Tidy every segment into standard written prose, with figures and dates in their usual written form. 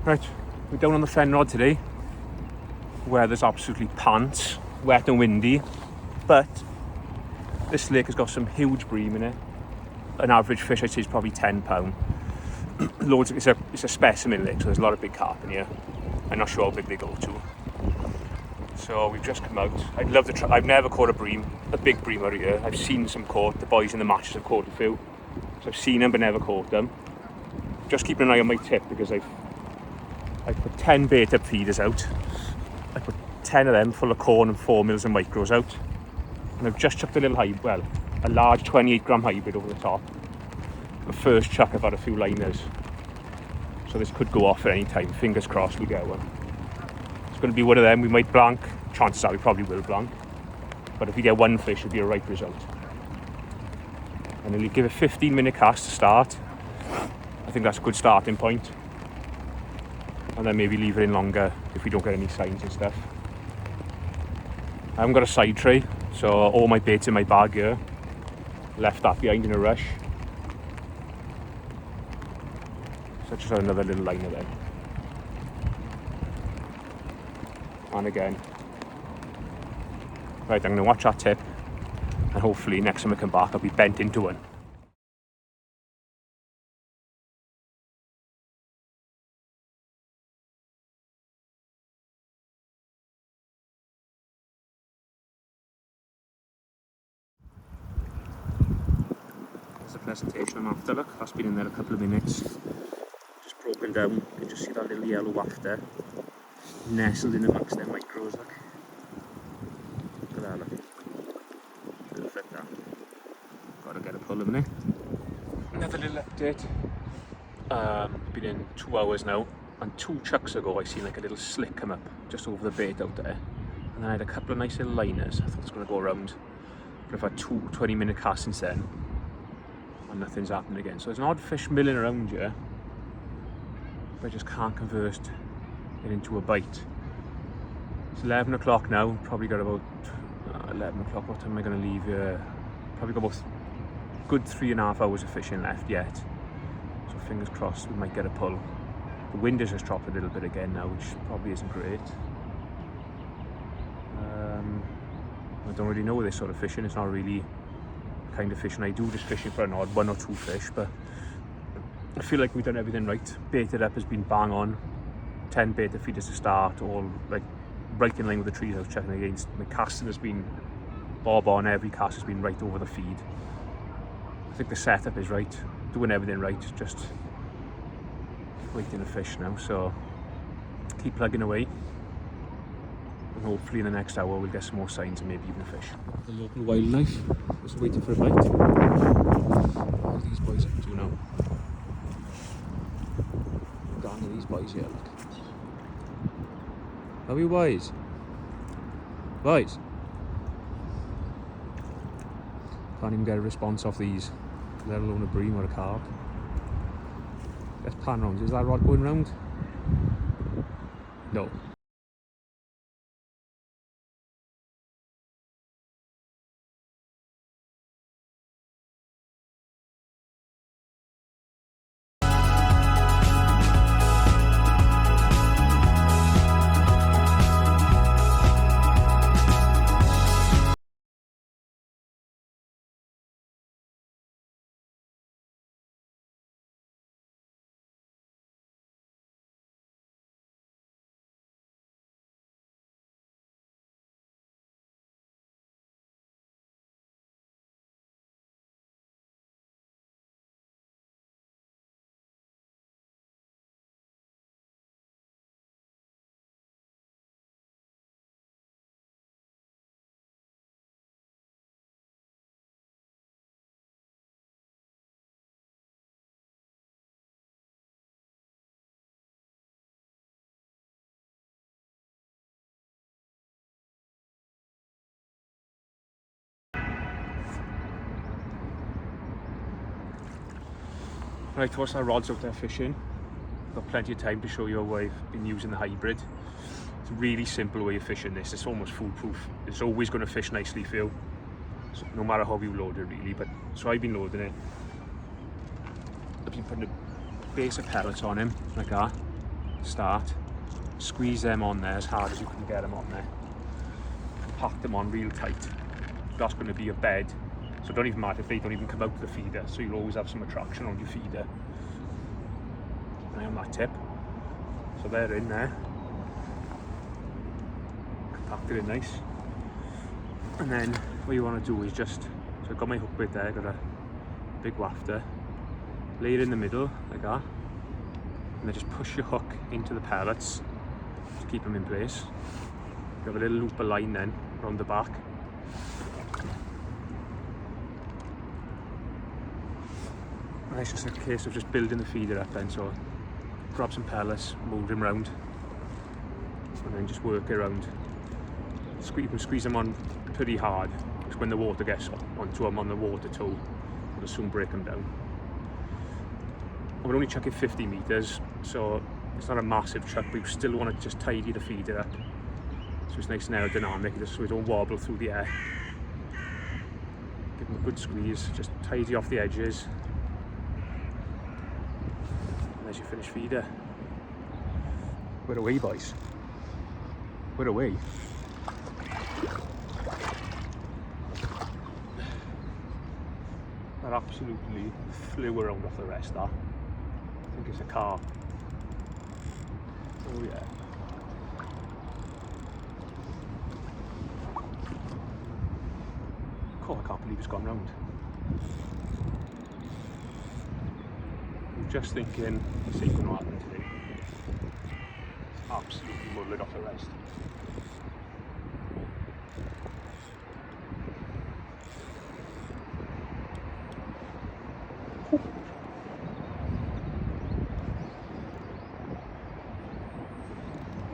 Right, we're down on the fen rod today. Weather's absolutely pants, wet and windy, but this lake has got some huge bream in it. An average fish I'd say is probably £10. Loads. It's a specimen lake, so there's a lot of big carp in here. I'm not sure how big they go to. So we've just come out. I'd love to try. I've never caught a big bream out here. I've seen some caught. The boys in the matches have caught a few. So I've seen them but never caught them. Just keeping an eye on my tip because I put 10 bait up feeders out. I put 10 of them full of corn and 4 mils of micros out. And I've just chucked a little hybrid, well, a large 28 gram hybrid over the top. The first chuck I've had a few liners. So this could go off at any time. Fingers crossed we get one. It's going to be one of them. We might blank. Chances are we probably will blank. But if we get one fish, it'll be a right result. And then give a 15-minute cast to start. I think that's a good starting point. And then maybe leave it in longer if we don't get any signs and stuff. I haven't got a side tray, so all my bait's in my bag here. Left that behind in a rush. So just another little liner then. And again. Right, I'm going to watch that tip, and hopefully next time I come back I'll be bent into one. There's the presentation I'm after. Look, that's been in there a couple of minutes. Just broken down. You can just see that little yellow wafter nestled in amongst them micros. Look. Look at that, look. Perfect that. Gotta get a pull of it. Another little update. Been in 2 hours now, and 2 chucks ago I seen like a little slick come up just over the bait out there. And then I had a couple of nice little liners. I thought it was going to go around. But I've had 2 20-minute casts since then. And nothing's happened again. So there's an odd fish milling around here. But I just can't convert it into a bite. It's 11 o'clock now. Probably got about 11 o'clock. What time am I going to leave here? Probably got about good 3.5 hours of fishing left yet. So fingers crossed we might get a pull. The wind has just dropped a little bit again now, which probably isn't great. I don't really know this sort of fishing. It's not really the kind of fishing I do, just fishing for an odd 1 or 2 fish, but I feel like we've done everything right. Baited up has been bang on. 10 bait feeders to start, all like right in line with the trees I was checking against. My casting has been bob on, every cast has been right over the feed. I think the setup is right, doing everything right, just waiting to fish now, so keep plugging away. And hopefully in the next hour we'll get some more signs and maybe even a fish. The local wildlife, just waiting for a bite. What are these boys up to now? Gang of these boys here, look. Are we wise? Wise? Can't even get a response off these, let alone a bream or a carp. Let's pan round. Is that rod going round? No. Right, what's our rods out there fishing? Got plenty of time to show you how I've been using the hybrid. It's a really simple way of fishing this. It's almost foolproof. It's always going to fish nicely for you, so no matter how you load it really. But so I've been loading it. I've been putting a base of pellets on him like that. start. Squeeze them on there as hard as you can get them on there. Pack them on real tight. That's going to be your bed, so it don't even matter if they don't even come out of the feeder, so you'll always have some attraction on your feeder. And on that tip, so they're in there, compacted in nice. And then what you want to do is just, so I've got my hook bit there, got a big wafter, lay it in the middle like that, and then just push your hook into the pellets to keep them in place. You have a little loop of line then around the back. And it's just a case of just building the feeder up then, so grab some pellets, mould them round, and then just work it around. Squeeze them on pretty hard, because when the water gets onto them on the water tool, it'll soon break them down. We're only chucking 50 metres, so it's not a massive chuck, but you still want to just tidy the feeder up so it's nice and aerodynamic, just so it don't wobble through the air. Give them a good squeeze, just tidy off the edges, and there's your finished feeder. We're away, boys. We're away. That absolutely flew around off the rest, that. I think it's a carp. Oh yeah. God, I can't believe it's gone round. I'm just thinking, this ain't gonna happen today. It's absolutely mullered off the rest.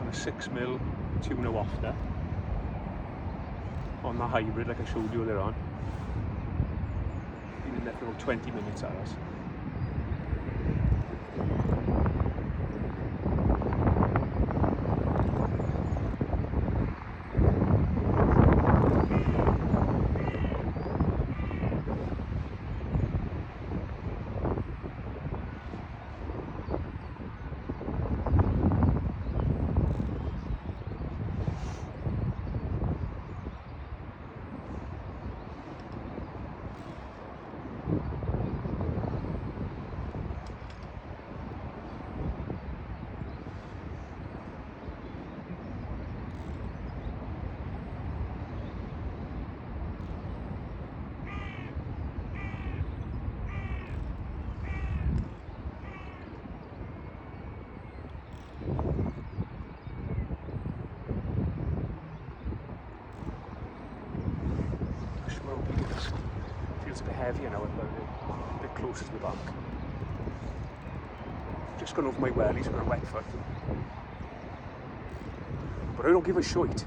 A 6mm tuna wafter on the hybrid like I showed you earlier on. Been in there for about 20 minutes at us. Feels a bit heavier now, a bit closer to the bank. Just gone over my wellies, I've got a wet foot. But I don't give a shite.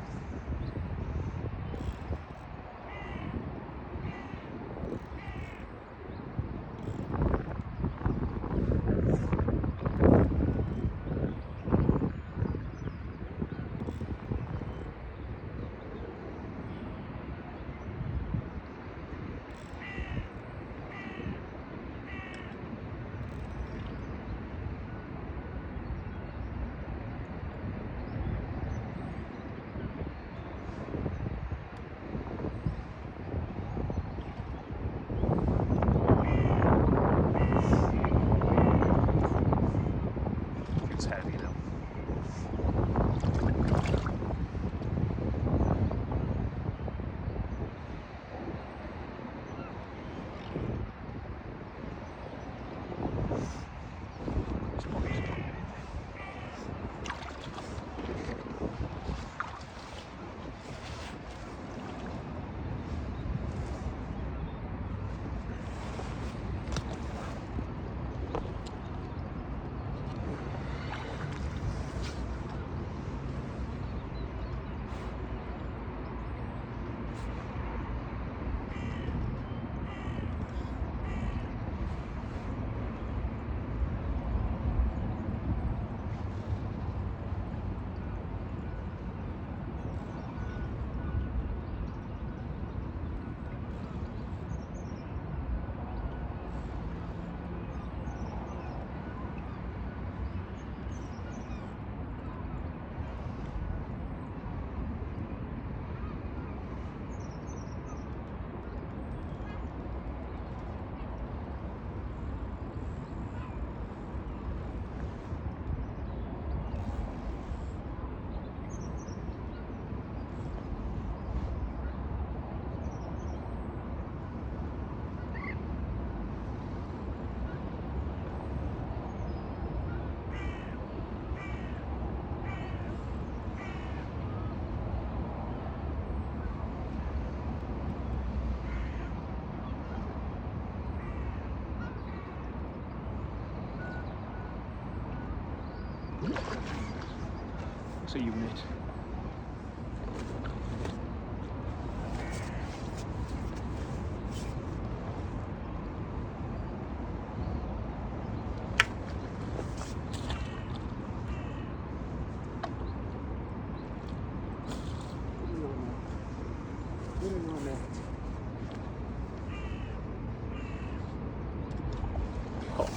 a unit.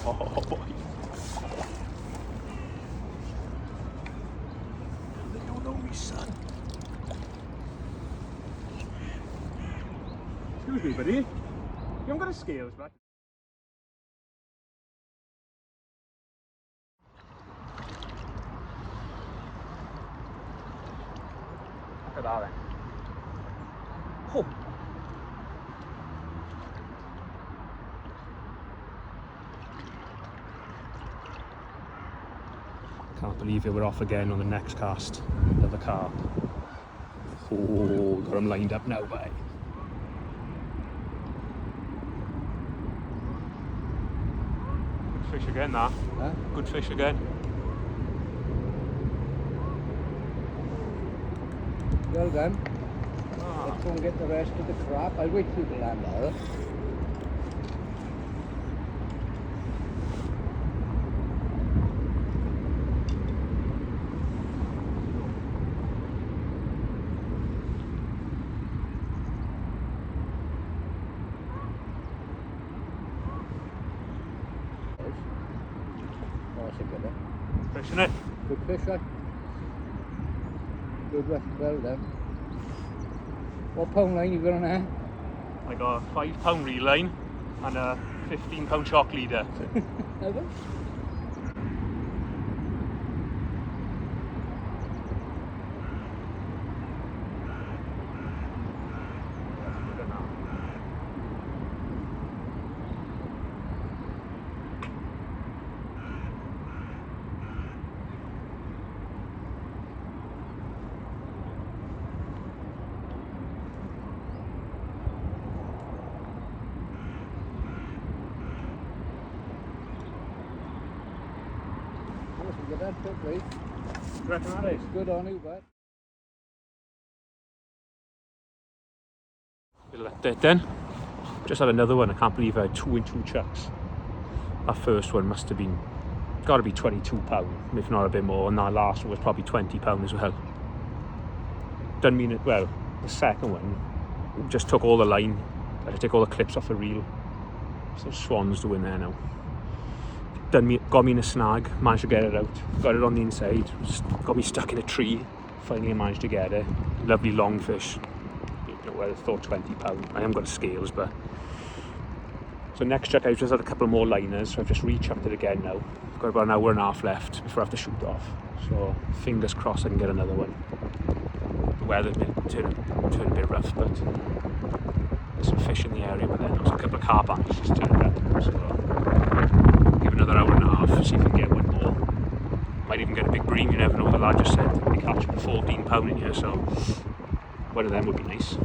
Oh boy. They don't know me, son. Excuse me, buddy. You haven't got a scales back. Look at that then. Oh. Can't believe it, we're off again on the next cast. Another carp. Oh, got them lined up now, bye. Good fish again, that. Huh? Good fish again. Well done. Let's go and get the rest of the crop. I'll wait till the land out. Fish, innit? Good fish, right? Good, well done. What pound line you got on there? I got a £5 reel line and a £15 shock leader. Have you? Get that quickly. Reckon that is? Good on you, bud. Little update then. Just had another one. I can't believe I had 2 and 2 chucks. That first one must have been, got to be £22, if not a bit more, and that last one was probably £20 as well. Doesn't mean it, well, the second one just took all the line. I had to take all the clips off the reel. So swans doing there now. Got me in a snag, managed to get it out, got it on the inside, got me stuck in a tree, finally I managed to get it. Lovely long fish, well I thought £20, I haven't got the scales, but... So next chuck I've just had a couple more liners, so I've just re-chucked it again now. I've got about an hour and a half left before I have to shoot off, so fingers crossed I can get another one. The weather's been turned a bit rough, but there's some fish in the area, but then there's a couple of carp anchors just turned up, so... Give another hour and a half, see if we can get one more. Might even get a big bream, you never know. The lad just said they catch £14 in here, so one of them would be nice. So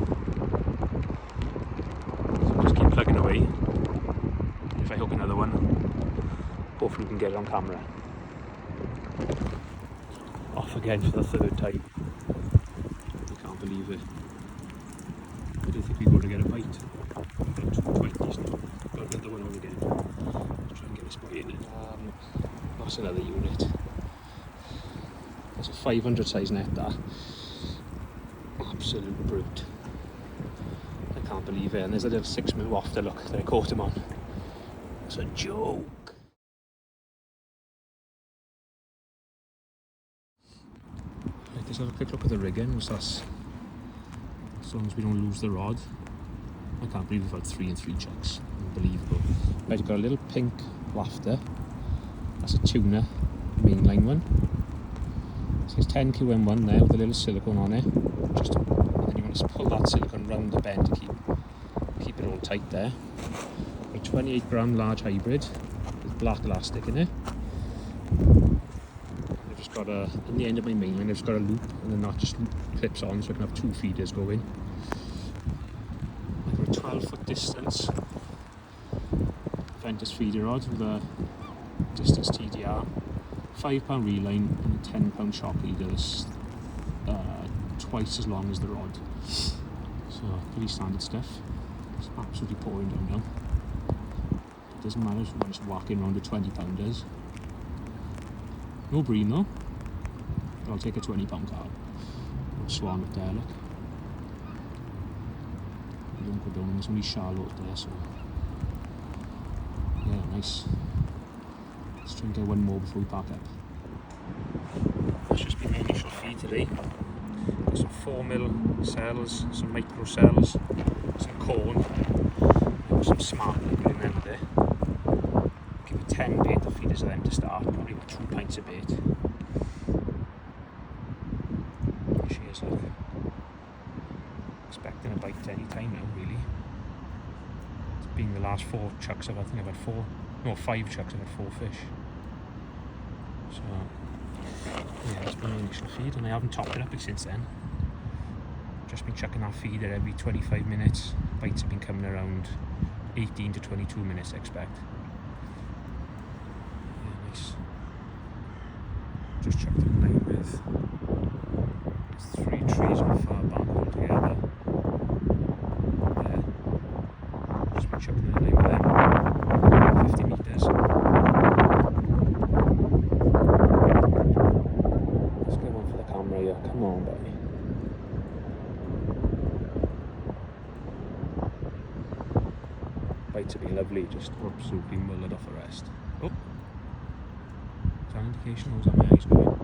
just keep plugging away. If I hook another one, hopefully we can get it on camera. Off again for the third time. I can't believe it. I didn't think we were going to get a bite. We've got 2 20s now. Got another one on again. Try and get this boy in it. That's another unit. That's a 500 size net, that. Absolute brute. I can't believe it. And there's a little 6mm wafter, look, that I caught him on. It's a joke. Right, let's have a quick look at the rigging. That's, as long as we don't lose the rod. I can't believe we've had 3 and 3 chucks. Unbelievable. Right, you've got a little pink wafter. That's a tuna mainline one. So it's 10 QM1 there with a little silicone on it. Just, and then you want to pull that silicone round the bend to keep it all tight there. A 28 gram large hybrid with black elastic in it. I've just got in the end of my mainline, I've just got a loop, and then that just clips on so I can have 2 feeders going. I've got a 12-foot distance Ventus feeder rod with a distance TDR, £5 reel line and a £10 shock leader. twice as long as the rod. So pretty standard stuff. It's absolutely pouring down now. It doesn't matter if you want to whacking around the 20-pounders. No bream though, but I'll take a 20-pound carp. Swan up there, look. You don't go down, it's only shallow up there, so yeah, nice. Let's try and get one more before we pack up. That's just been the initial feed today. Got some 4mm cells, some micro cells, some corn, and some smart liquid in them there. Give it 10 bait to feed us them to start, probably about 2 pints of bait. Cheers, look. Expecting a bite any time now, really. It's been the last 4 chucks I've had 5 chucks, I've had 4 fish. So yeah, it's been the initial feed, and I haven't topped it up since then. Just been chucking that feeder every 25 minutes. Bites have been coming around 18 to 22 minutes, I expect. Yeah, nice. Just chucked it in line with 3 trees on the far back altogether. Yeah. Just been chucking it in line with them. 50 metres. Let's get one for the camera here. Come on, buddy. Bites have been lovely, just absolutely mullered off the rest. Oh, is that an indication, or was that my eyes going?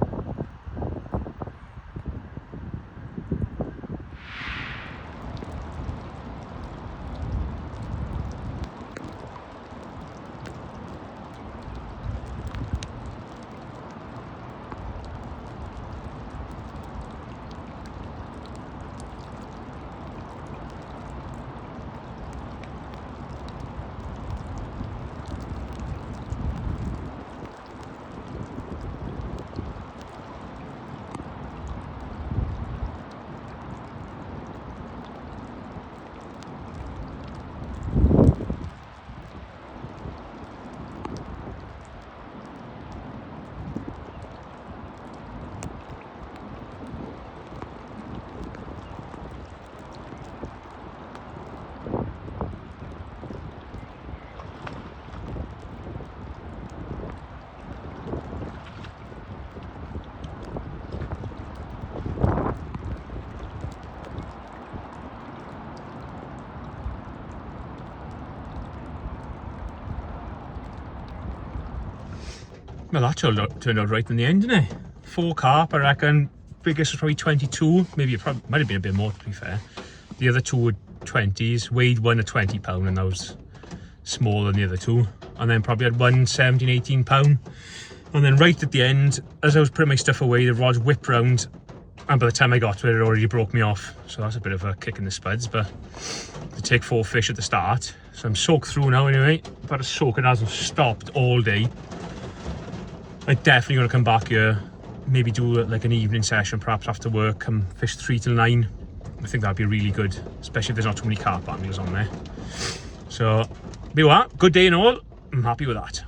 Well, that turned out right in the end, didn't it? 4 carp, I reckon. Biggest was probably 22, maybe it might have been a bit more, to be fair. The other 2 were 20s, weighed one at 20 pound, and that was smaller than the other 2. And then probably had one 17, 18 pound. And then right at the end, as I was putting my stuff away, the rod whipped round, and by the time I got to it, it already broke me off. So that's a bit of a kick in the spuds, but to take 4 fish at the start. So I'm soaked through now anyway, but it's soaking hasn't stopped all day. I'm definitely going to come back here, maybe do like an evening session perhaps after work, come fish 3 till 9. I think that'd be really good, especially if there's not too many carp anglers on there. So, be what, good day and all, I'm happy with that.